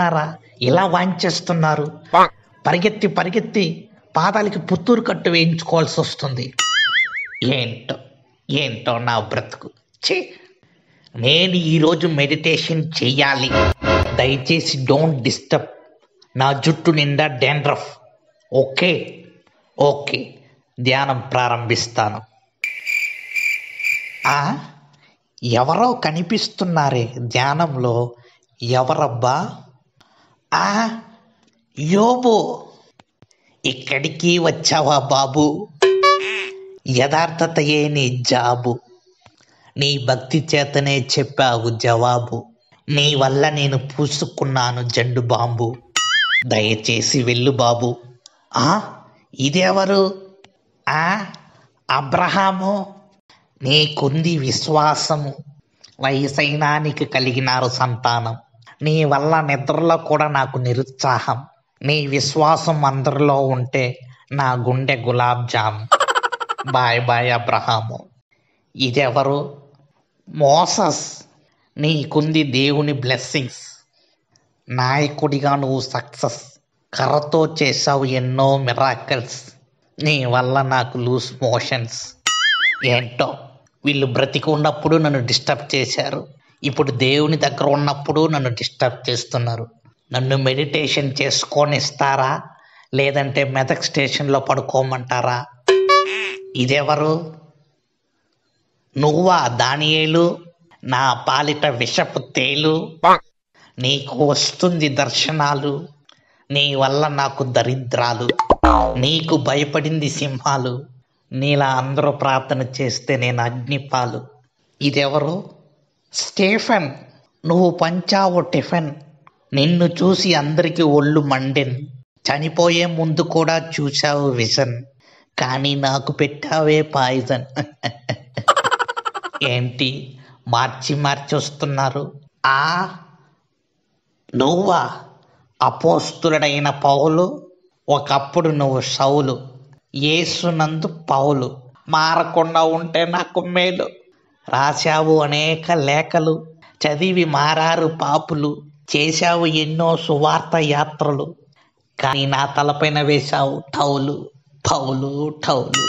ఉన్నారా? ఇలా వాంచేస్తున్నారు? పరిగెత్తి పరిగెత్తి పాదాలకి పుత్తూరు కట్టు వేయించుకోవాల్సి వస్తుంది. ఏంటో ఏంటో నా బ్రతుకు. ఛీ, నేను ఈరోజు మెడిటేషన్ చెయ్యాలి. దయచేసి డోంట్ డిస్టర్బ్. నా జుట్టు నిండా డాండ్రఫ్. ఓకే ఓకే, ధ్యానం ప్రారంభిస్తాను. ఎవరో కనిపిస్తున్నారే ధ్యానంలో. ఎవరబ్బా? యోబు, ఇక్కడికి వచ్చావా బాబు? యథార్థతయే నీ జాబు. నీ భక్తి చేతనే చెప్పావు జవాబు. నీ వల్ల నేను పూసుకున్నాను జండు బాంబు. దయచేసి వెళ్ళు బాబు. ఇదెవరు? అబ్రహాము, నీకుంది విశ్వాసము. వయసైనా నీకు కలిగినారు సంతానం. నీ వల్ల నిద్రలో కూడా నాకు నిరుత్సాహం. నీ విశ్వాసం అందరిలో ఉంటే నా గుండె గులాబ్ జామ్. Bye bye Abraham. ఇదెవరు? మోసస్, నీకుంది దేవుని బ్లెస్సింగ్స్. నాయకుడిగా నువ్వు సక్సెస్. కర్రతో చేసావు ఎన్నో మిరాకిల్స్. నీ వల్ల నాకు లూజ్ మోషన్స్. ఏంటో, వీళ్ళు బ్రతికి ఉన్నప్పుడు నన్ను డిస్టర్బ్ చేశారు, ఇప్పుడు దేవుని దగ్గర ఉన్నప్పుడు నన్ను డిస్టర్బ్ చేస్తున్నారు. నన్ను మెడిటేషన్ చేసుకొనిస్తారా, లేదంటే మెదక్ స్టేషన్లో పడుకోమంటారా? ఇదెవరు? నువ్వా దానియేలు? నా పాలిట విషపు తేలు. నీకు వస్తుంది దర్శనాలు, నీ వల్ల నాకు దరిద్రాలు. నీకు భయపడింది సింహాలు, నీలా అందరూ ప్రార్థన చేస్తే నేను అగ్నిపాలు. ఇదెవరు? స్టేఫెన్, నువ్వు పంచావు టిఫెన్. నిన్ను చూసి అందరికీ ఒళ్ళు మండెన్. చనిపోయే ముందు కూడా చూశావు విజన్, కానీ నాకు పెట్టావే పాయిజన్. ఏంటి మార్చి మార్చి వస్తున్నారు? నువ్వా అపోస్తులుడైన పౌలు? ఒకప్పుడు నువ్వు సౌలు, యేసునందు పౌలు. మారకుండా ఉంటే నాకు మేలు. రాశావు అనేక లేఖలు, చదివి మారారు పాపులు. చేశావు ఎన్నో సువార్త యాత్రలు, కానీ నా తలపైన వేశావు టౌలు. పౌలు టౌలు.